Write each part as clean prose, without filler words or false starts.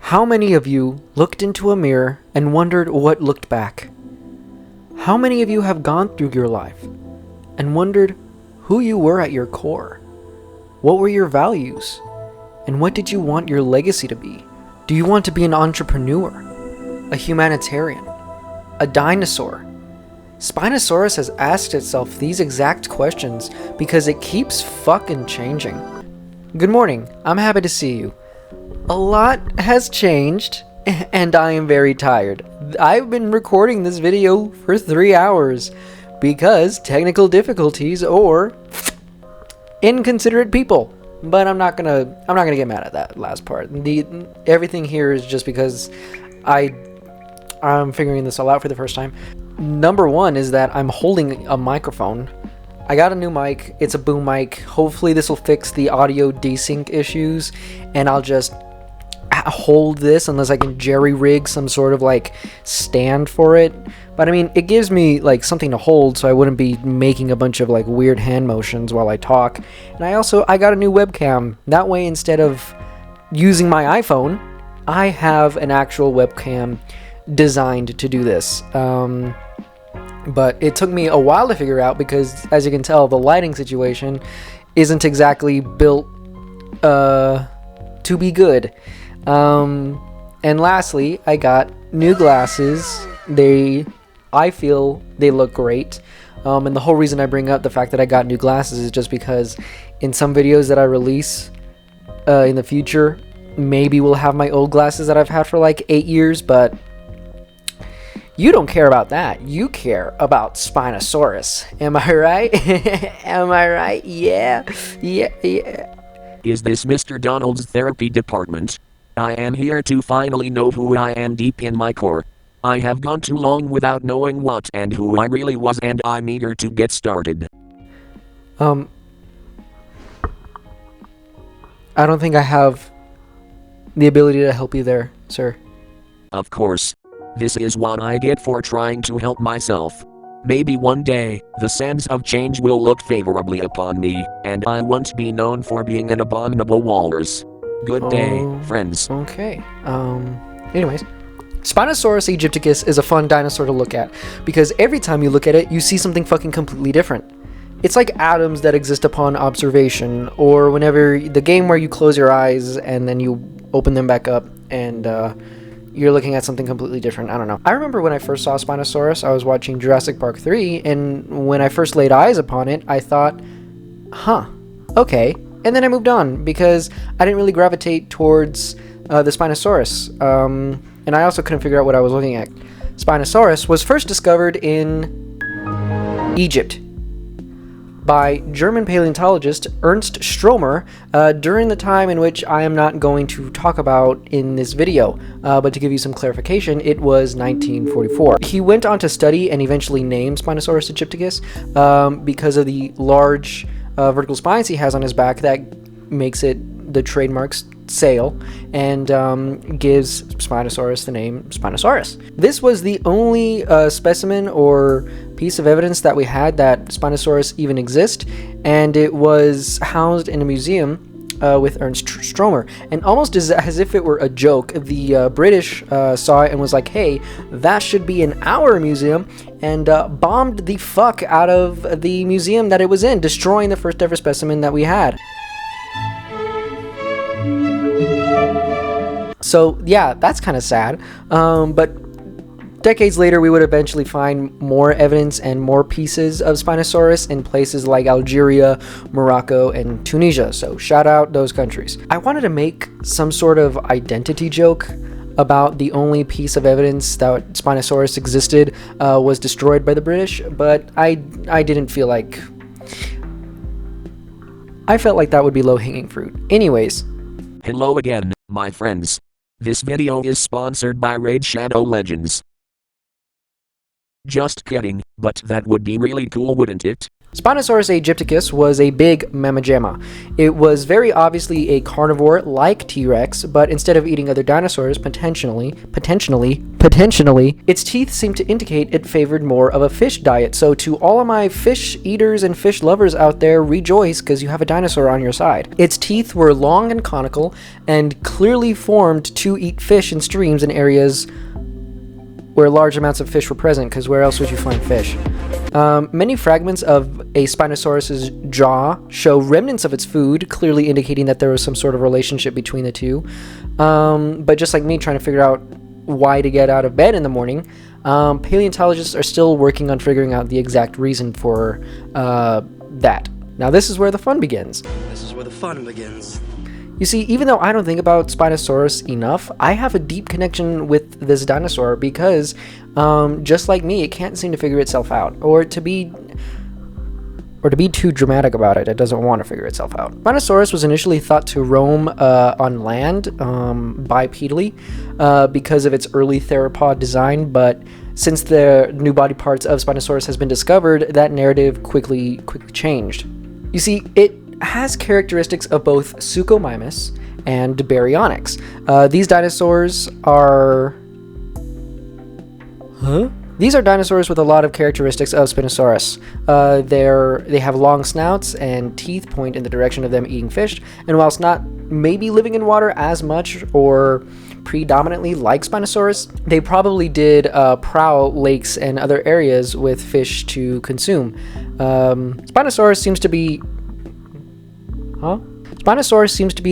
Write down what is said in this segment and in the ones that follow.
How many of you looked into a mirror and wondered what looked back? How many of you have gone through your life and wondered who you were at your core? What were your values? And what did you want your legacy to be? Do you want to be an entrepreneur? A humanitarian? A dinosaur? Spinosaurus has asked itself these exact questions because it keeps fucking changing. Good morning, I'm happy to see you. A lot has changed, and I am very tired. I've been recording this video for 3 hours because technical difficulties or inconsiderate people. But I'm not gonna get mad at that last part. Everything here is just because I'm figuring this all out for the first time. Number one is that I'm holding a microphone. I got a new mic. It's a boom mic. Hopefully this will fix the audio desync issues, and I'll just hold this unless I can jerry-rig some sort of like stand for it. But I mean, it gives me like something to hold so I wouldn't be making a bunch of like weird hand motions while I talk. And I got a new webcam. That way, instead of using my iPhone, I have an actual webcam designed to do this. But it took me a while to figure out because, as you can tell, the lighting situation isn't exactly built to be good. And lastly, I got new glasses. I feel they look great. And the whole reason I bring up the fact that I got new glasses is just because in some videos that I release in the future, maybe we'll have my old glasses that I've had for like 8 years, but you don't care about that. You care about Spinosaurus. Am I right? Am I right? Yeah. Is this Mr. Donald's therapy department? I am here to finally know who I am deep in my core. I have gone too long without knowing what and who I really was, and I'm eager to get started. I don't think I have the ability to help you there, sir. Of course. This is what I get for trying to help myself. Maybe one day, the sands of change will look favorably upon me, and I won't be known for being an abominable walrus. Good day, friends. Okay. Anyways, Spinosaurus aegypticus is a fun dinosaur to look at because every time you look at it, you see something fucking completely different. It's like atoms that exist upon observation, or whenever the game where you close your eyes and then you open them back up and you're looking at something completely different. I don't know. I remember when I first saw Spinosaurus, I was watching Jurassic Park 3, and when I first laid eyes upon it, I thought, okay. And then I moved on because I didn't really gravitate towards the Spinosaurus. And I also couldn't figure out what I was looking at. Spinosaurus was first discovered in Egypt by German paleontologist Ernst Stromer during the time in which I am not going to talk about in this video. But to give you some clarification, it was 1944. He went on to study and eventually named Spinosaurus aegypticus because of the large vertical spines he has on his back that makes it the trademark's sail and gives Spinosaurus the name Spinosaurus. This was the only specimen or piece of evidence that we had that Spinosaurus even exists, and it was housed in a museum with Ernst Stromer. And almost as if it were a joke, the British saw it and was like, hey, that should be in our museum, and bombed the fuck out of the museum that it was in, destroying the first ever specimen that we had. So yeah, that's kind of sad. But decades later, we would eventually find more evidence and more pieces of Spinosaurus in places like Algeria, Morocco, and Tunisia. So shout out those countries. I wanted to make some sort of identity joke about the only piece of evidence that Spinosaurus existed was destroyed by the British, but I didn't feel like... I felt like that would be low-hanging fruit. Anyways. Hello again, my friends. This video is sponsored by Raid Shadow Legends. Just kidding, but that would be really cool, wouldn't it? Spinosaurus aegypticus was a big mamma-jamma. It was very obviously a carnivore like T-Rex, but instead of eating other dinosaurs, potentially, its teeth seemed to indicate it favored more of a fish diet. So to all of my fish eaters and fish lovers out there, rejoice because you have a dinosaur on your side. Its teeth were long and conical and clearly formed to eat fish in streams in areas where large amounts of fish were present, because where else would you find fish? Many fragments of a Spinosaurus's jaw show remnants of its food, clearly indicating that there was some sort of relationship between the two. But just like me trying to figure out why to get out of bed in the morning, paleontologists are still working on figuring out the exact reason for that. Now this is where the fun begins. You see, even though I don't think about Spinosaurus enough, I have a deep connection with this dinosaur because, just like me, it can't seem to figure itself out. Or to be too dramatic about it, it doesn't want to figure itself out. Spinosaurus was initially thought to roam on land bipedally because of its early theropod design, but since the new body parts of Spinosaurus has been discovered, that narrative quickly changed. You see, it has characteristics of both Suchomimus and Baryonyx. These dinosaurs are... These are dinosaurs with a lot of characteristics of Spinosaurus. They have long snouts and teeth point in the direction of them eating fish, and whilst not maybe living in water as much or predominantly like Spinosaurus, they probably did prowl lakes and other areas with fish to consume. Spinosaurus seems to be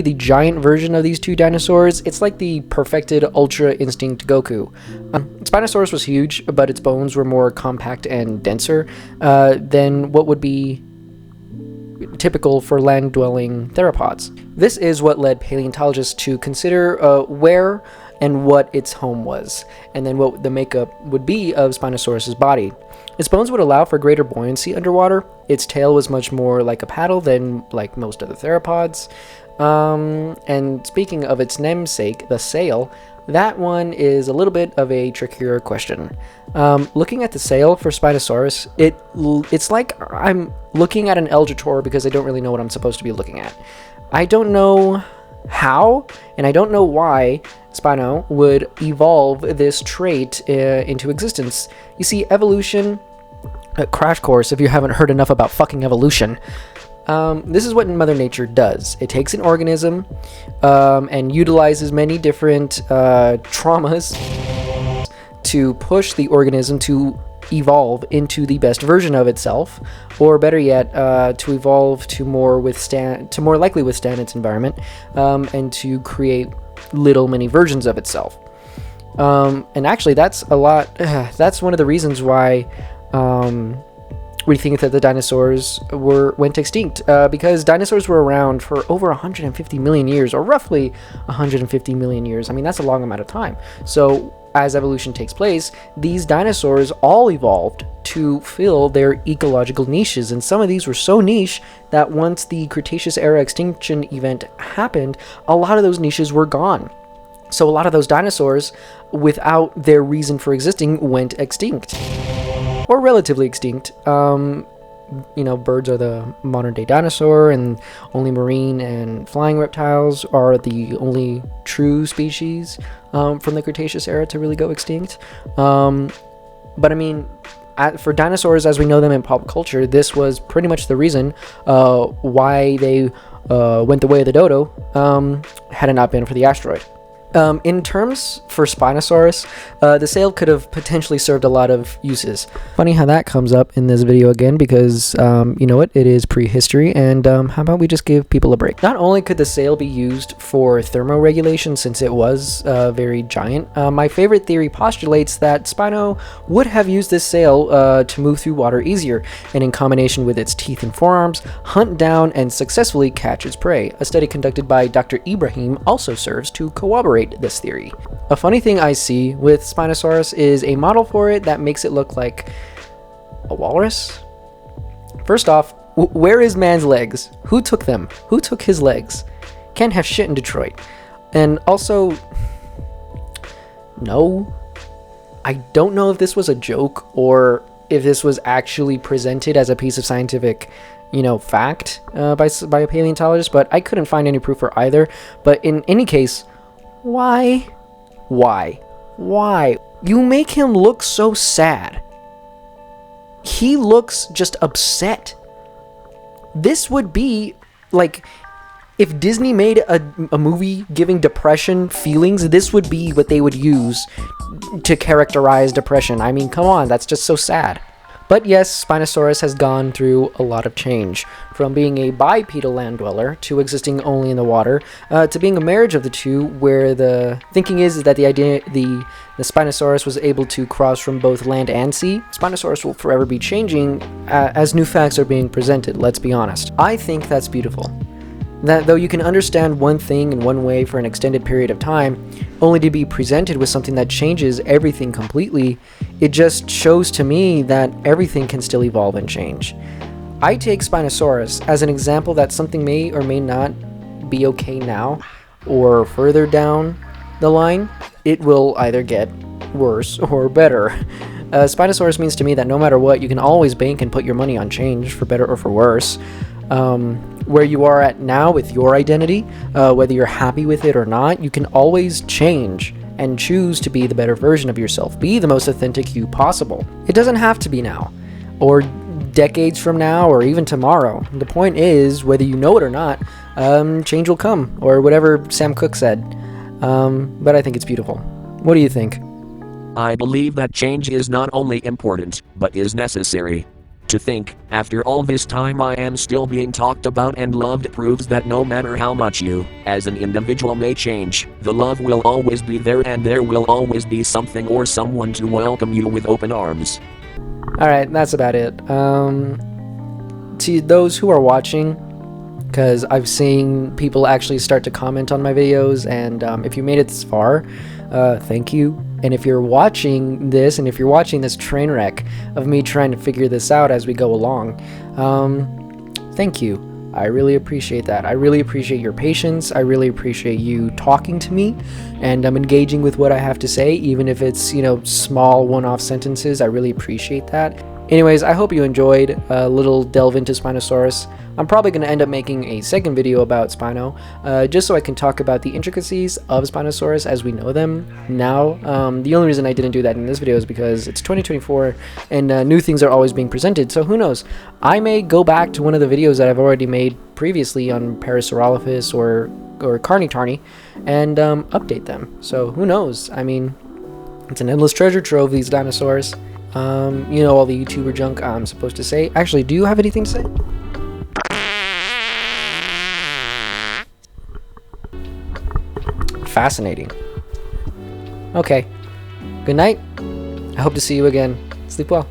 the giant version of these two dinosaurs. It's like the perfected Ultra Instinct Goku. Spinosaurus was huge, but its bones were more compact and denser than what would be typical for land-dwelling theropods. This is what led paleontologists to consider where and what its home was, and then what the makeup would be of Spinosaurus's body. Its bones would allow for greater buoyancy underwater. Its tail was much more like a paddle than like most other theropods. And speaking of its namesake, the sail, that one is a little bit of a trickier question. Looking at the sail for Spinosaurus, it's like I'm looking at an Elgitor because I don't really know what I'm supposed to be looking at. I don't know how, and I don't know why Spino would evolve this trait into existence. You see, evolution, crash course if you haven't heard enough about fucking evolution. This is what Mother Nature does. It takes an organism and utilizes many different traumas to push the organism to evolve into the best version of itself, or better yet, to evolve to more likely withstand its environment, and to create little mini versions of itself. And actually, that's one of the reasons why we think that the dinosaurs went extinct, because dinosaurs were around for over 150 million years, or roughly 150 million years. I mean, that's a long amount of time. So as evolution takes place, these dinosaurs all evolved to fill their ecological niches, and some of these were so niche that once the Cretaceous era extinction event happened, a lot of those niches were gone. So a lot of those dinosaurs, without their reason for existing, went extinct. Or relatively extinct. Birds are the modern day dinosaur, and only marine and flying reptiles are the only true species from the Cretaceous era to really go extinct. But I mean, for dinosaurs as we know them in pop culture, this was pretty much the reason why they went the way of the dodo, had it not been for the asteroid. In terms for Spinosaurus, the sail could have potentially served a lot of uses. Funny how that comes up in this video again, because you know what, it is prehistory, and how about we just give people a break. Not only could the sail be used for thermoregulation, since it was very giant, my favorite theory postulates that Spino would have used this sail to move through water easier, and in combination with its teeth and forearms, hunt down and successfully catch its prey. A study conducted by Dr. Ibrahim also serves to corroborate this theory. A funny thing I see with Spinosaurus is a model for it that makes it look like a walrus. First off, where is man's legs? Who took them? Who took his legs? Can't have shit in Detroit. And also, no, I don't know if this was a joke or if this was actually presented as a piece of scientific, fact by a paleontologist, but I couldn't find any proof for either. But in any case, why? You make him look so sad. He looks just upset. This would be like if Disney made a movie giving depression feelings, this would be what they would use to characterize depression. I mean, come on, that's just so sad. But yes, Spinosaurus has gone through a lot of change, from being a bipedal land dweller to existing only in the water, to being a marriage of the two, where the thinking is that the Spinosaurus was able to cross from both land and sea. Spinosaurus will forever be changing as new facts are being presented, let's be honest. I think that's beautiful. That though you can understand one thing in one way for an extended period of time, only to be presented with something that changes everything completely, it just shows to me that everything can still evolve and change. I take Spinosaurus as an example that something may or may not be okay now, or further down the line, it will either get worse or better. Spinosaurus means to me that no matter what, you can always bank and put your money on change, for better or for worse. Where you are at now with your identity, whether you're happy with it or not, you can always change and choose to be the better version of yourself. Be the most authentic you possible. It doesn't have to be now, or decades from now, or even tomorrow. The point is, whether you know it or not, change will come, or whatever Sam Cooke said. But I think it's beautiful. What do you think? I believe that change is not only important, but is necessary. To think, after all this time I am still being talked about and loved proves that no matter how much you, as an individual, may change, the love will always be there and there will always be something or someone to welcome you with open arms. Alright, that's about it. To those who are watching, because I've seen people actually start to comment on my videos, and if you made it this far, thank you. And if you're watching this, and if you're watching this train wreck of me trying to figure this out as we go along, thank you. I really appreciate that. I really appreciate your patience. I really appreciate you talking to me, and I'm engaging with what I have to say, even if it's, small one-off sentences. I really appreciate that. Anyways, I hope you enjoyed a little delve into Spinosaurus. I'm probably going to end up making a second video about Spino, just so I can talk about the intricacies of Spinosaurus as we know them now. The only reason I didn't do that in this video is because it's 2024 and new things are always being presented, so who knows? I may go back to one of the videos that I've already made previously on parasaurolochris or Carnitarni and update them. So who knows? I mean, it's an endless treasure trove, these dinosaurs. All the YouTuber junk I'm supposed to say. Actually, do you have anything to say? Fascinating. Okay. Good night. I hope to see you again. Sleep well.